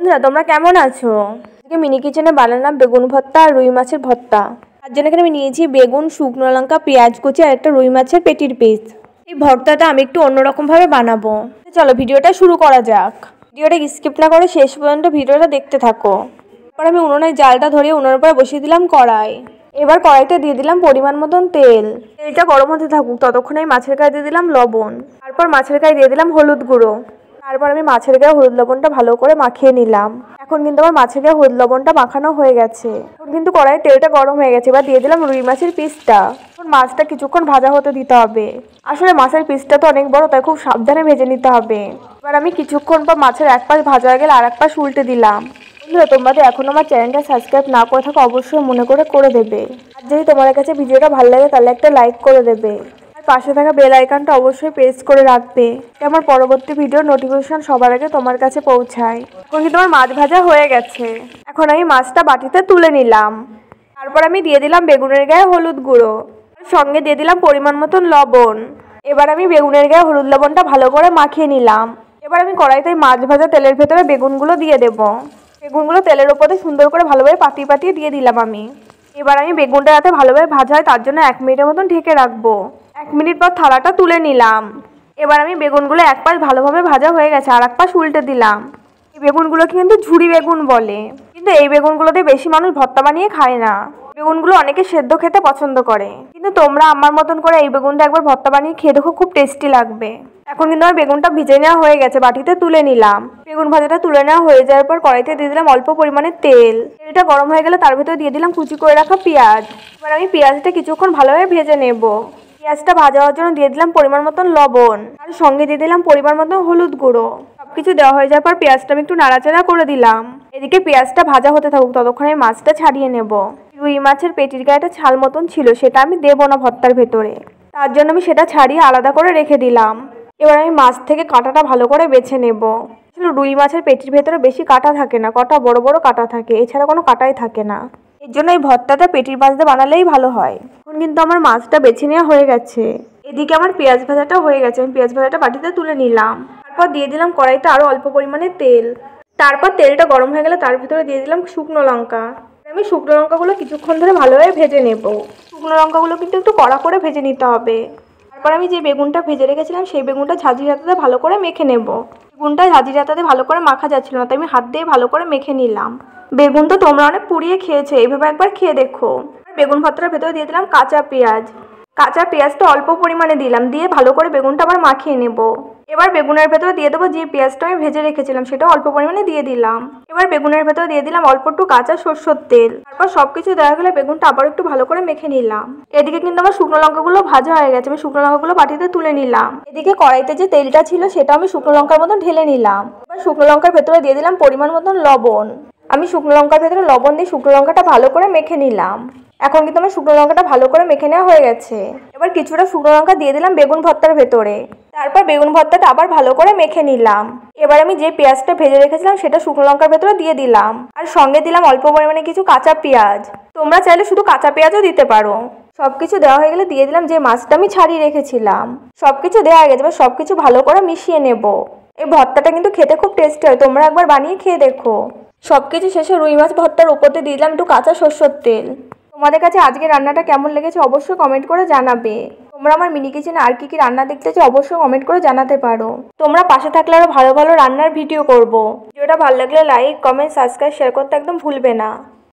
বন্ধুরা তোমরা কেমন আছো? আজকে মিনি কিচেনে বানালাম বেগুন ভর্তা আর রুই মাছের ভর্তা। তার জন্য এখানে আমি নিয়েছি বেগুন, শুকনো লঙ্কা, পেঁয়াজ কুচি আর একটা রুই মাছের পেটির পিস। এই ভর্তাটা আমি একটু অন্যরকম ভাবে বানাবো। চলো ভিডিওটা শুরু করা যাক। ভিডিওটা স্কিপ না করে শেষ পর্যন্ত ভিডিওটা দেখতে থাকো। এরপর আমি উনুনে জালটা ধরিয়ে উনুনের উপরে বসিয়ে দিলাম কড়াই। এবার কড়াইতে দিয়ে দিলাম পরিমাণ মতন তেল। তেলটা গরম হতে থাকুক ততক্ষণে মাছের গায়ে দিয়ে দিলাম লবণ। তারপর মাছের গায়ে দিয়ে দিলাম হলুদ গুঁড়ো। তারপর আমি মাছের গায়ে হলুদ লবণটা ভালো করে মাখিয়ে নিলাম। এখন কিন্তু আমার মাছের গায়ে হলুদ লবণটা মাখানো হয়ে গেছে। এখন কিন্তু কড়াইয়ে তেলটা গরম হয়ে গেছে। এবার দিয়ে দিলাম রুই মাছের পিসটা। এখন মাছটা কিছুক্ষণ ভাজা হতে দিতে হবে। আসলে মাছের পিসটা তো অনেক বড়, তাই খুব সাবধানে ভেজে নিতে হবে। এবার আমি কিছুক্ষণ পর মাছের এক পাশ ভাজা হয়ে গেলে আর এক পাশ উল্টে দিলাম। বন্ধুরা তোমরা যদি এখন আমার চ্যানেলটা সাবস্ক্রাইব না করে থাকো অবশ্যই মনে করে দেবে। আর যদি তোমাদের কাছে ভিডিওটা ভালো লাগে তাহলে একটা লাইক করে দেবে। পাশে থাকা বেল আইকনটা অবশ্যই প্রেস করে রাখবে, আমার পরবর্তী ভিডিওর নোটিফিকেশন সবার আগে তোমার কাছে পৌঁছায়। এখন কিন্তু আমার মাছ ভাজা হয়ে গেছে। এখন আমি মাছটা বাটিতে তুলে নিলাম। তারপর আমি দিয়ে দিলাম বেগুনের গায়ে হলুদ গুঁড়ো, সঙ্গে দিয়ে দিলাম পরিমাণ মতন লবণ। এবার আমি বেগুনের গায়ে হলুদ লবণটা ভালো করে মাখিয়ে নিলাম। এবার আমি কড়াইতে মাছ ভাজা তেলের ভেতরে বেগুনগুলো দিয়ে দেবো। বেগুনগুলো তেলের ওপরে সুন্দর করে ভালোভাবে পাতিয়ে দিয়ে দিলাম আমি। এবার আমি বেগুনটা যাতে ভালোভাবে ভাজা হয় তার জন্য 1 মিনিটের মতন ঢেকে রাখবো। 1 মিনিট পর থালাটা তুলে নিলাম। এবার আমি বেগুনগুলো এক পাশ ভালোভাবে ভাজা হয়ে গেছে, আর এক পাশ উল্টে দিলাম। এই বেগুনগুলোকে কিন্তু ঝুরি বেগুন বলে, কিন্তু এই বেগুনগুলোতে বেশি মানুষ ভর্তা বানিয়ে খায় না। বেগুনগুলো অনেকে সেদ্ধ খেতে পছন্দ করে, কিন্তু তোমরা আমার মতন করে এই বেগুনটা একবার ভর্তা বানিয়ে খেয়ে দেখো, খুব টেস্টি লাগবে। এখন কিন্তু আমার বেগুনটা ভিজে নেওয়া হয়ে গেছে, বাটিতে তুলে নিলাম। বেগুন ভাজাটা তুলে নেওয়া হয়ে যাওয়ার পর কড়াইতে দিয়ে দিলাম অল্প পরিমাণে তেল। তেলটা গরম হয়ে গেলে তার ভেতরে দিয়ে দিলাম কুচি করে রাখা পেঁয়াজ। এবার আমি পেঁয়াজটা কিছুক্ষণ ভালোভাবে ভেজে নেব। পেঁয়াজটা ভাজা হওয়ার জন্য দিয়ে দিলাম পরিমাণ মতন লবণ, আর সঙ্গে দিয়ে দিলাম পরিমাণ মতন হলুদ গুঁড়ো। সবকিছু দেওয়া হয়ে যাওয়ার পর পেঁয়াজটা আমি একটু নাড়াচাড়া করে দিলাম। এদিকে পেঁয়াজটা ভাজা হতে থাকুক ততক্ষণে মাছটা ছাড়িয়ে নেব। রুই মাছের পেটির গায়ে একটা ছাল মতন ছিল, সেটা আমি দেবো না ভর্তার ভেতরে, তার জন্য আমি সেটা ছাড়িয়ে আলাদা করে রেখে দিলাম। এবার আমি মাছ থেকে কাঁটাটা ভালো করে বেছে নেব। আসলে রুই মাছের পেটির ভেতরে বেশি কাঁটা থাকে না, কটা বড় বড় কাঁটা থাকে, এছাড়া কোনো কাঁটাই থাকে না। এর জন্য এই ভর্তাটা পেটির মাছ দিয়ে বানালেই ভালো হয়। এখন কিন্তু আমার মাছটা বেছে নেওয়া হয়ে গেছে। এদিকে আমার পেঁয়াজ ভাজাটা হয়ে গেছে, আমি পেঁয়াজ ভাজাটা বাটিতে তুলে নিলাম। তারপর দিয়ে দিলাম কড়াইতে আরও অল্প পরিমাণে তেল। তারপর তেলটা গরম হয়ে গেলে তার ভিতরে দিয়ে দিলাম শুকনো লঙ্কা। আমি শুকনো লঙ্কাগুলো কিছুক্ষণ ধরে ভালোভাবে ভেজে নেব। শুকনো লঙ্কাগুলো কিন্তু একটু কড়া করে ভেজে নিতে হবে। তারপর আমি যে বেগুনটা ভেজে রেখেছিলাম সেই বেগুনটা ঝাঁঝরি হাতাতে ভালো করে মেখে নেব। বেগুনটা ঝাঁঝরি হাতাতে ভালো করে মাখা যাচ্ছিল না, তাই আমি হাত দিয়ে ভালো করে মেখে নিলাম। বেগুন তো তোমরা অনেক পুড়িয়ে খেয়েছো, এইভাবে একবার খেয়ে দেখো। বেগুন ভর্তার ভেতরে দিয়ে দিলাম কাঁচা পেঁয়াজ। কাঁচা পেঁয়াজটা অল্প পরিমাণে দিলাম, দিয়ে ভালো করে বেগুনটা আবার মাখিয়ে নেব। এবার বেগুনের ভেতরে দিয়ে দেবো যে পেঁয়াজটা আমি ভেজে রেখেছিলাম, সেটা অল্প পরিমাণে দিয়ে দিলাম। এবার বেগুনের ভেতরে দিয়ে দিলাম অল্প একটু কাঁচা সরষের তেল। তারপর সবকিছু দেওয়া গেলে বেগুনটা আবার একটু ভালো করে মেখে নিলাম। এদিকে কিন্তু আমার শুকনো লঙ্কাগুলো ভাজা হয়ে গেছে, আমি শুকনো লঙ্কাগুলো বাটিতে তুলে নিলাম। এদিকে কড়াইতে যে তেলটা ছিল সেটা আমি শুকনো লঙ্কার মতন ঢেলে নিলাম। এবার শুকনো লঙ্কার ভেতরে দিয়ে দিলাম পরিমাণ মতন লবণ। আমি শুকনো লঙ্কার ভেতরে লবণ দিয়ে শুকনো লঙ্কাটা ভালো করে মেখে নিলাম। এখন কিন্তু আমার শুকনো লঙ্কাটা ভালো করে মেখে নেওয়া হয়ে গেছে। এবার কিছুটা শুকনো লঙ্কা দিয়ে দিলাম বেগুন ভর্তার ভেতরে। তারপর বেগুন ভর্তাটা আবার ভালো করে মেখে নিলাম। এবার আমি যে পেঁয়াজটা ভেজে রেখেছিলাম সেটা শুকনো লঙ্কার ভেতরে দিয়ে দিলাম, আর সঙ্গে দিলাম অল্প পরিমাণে কিছু কাঁচা পেঁয়াজ। তোমরা চাইলে শুধু কাঁচা পেঁয়াজও দিতে পারো। সবকিছু দেওয়া হয়ে গেলে দিয়ে দিলাম যে মাছটা আমি ছাড়িয়ে রেখেছিলাম। সবকিছু দেওয়া হয়ে গেছে, এবার সবকিছু ভালো করে মিশিয়ে নেব। এই ভর্তাটা কিন্তু খেতে খুব টেস্টি হয়, তোমরা একবার বানিয়ে খেয়ে দেখো। সবকিছু শেষে রুই মাছ ভর্তার উপরে দিয়ে দিলাম একটু কাঁচা সরষের তেল। তোমাদের কাছে আজকে রান্নাটা কেমন লেগেছে অবশ্যই কমেন্ট করে জানাবে। তোমরা আমার মিনি কিচেনে আর কি রান্না দেখতে চাও অবশ্যই কমেন্ট করে জানাতে পারো। তোমরা পাশে থাকলে আরো ভালো ভালো রান্নার ভিডিও করব। ভিডিওটা ভালো লাগলে লাইক, কমেন্ট, সাবস্ক্রাইব, শেয়ার করতে একদম ভুলবে না।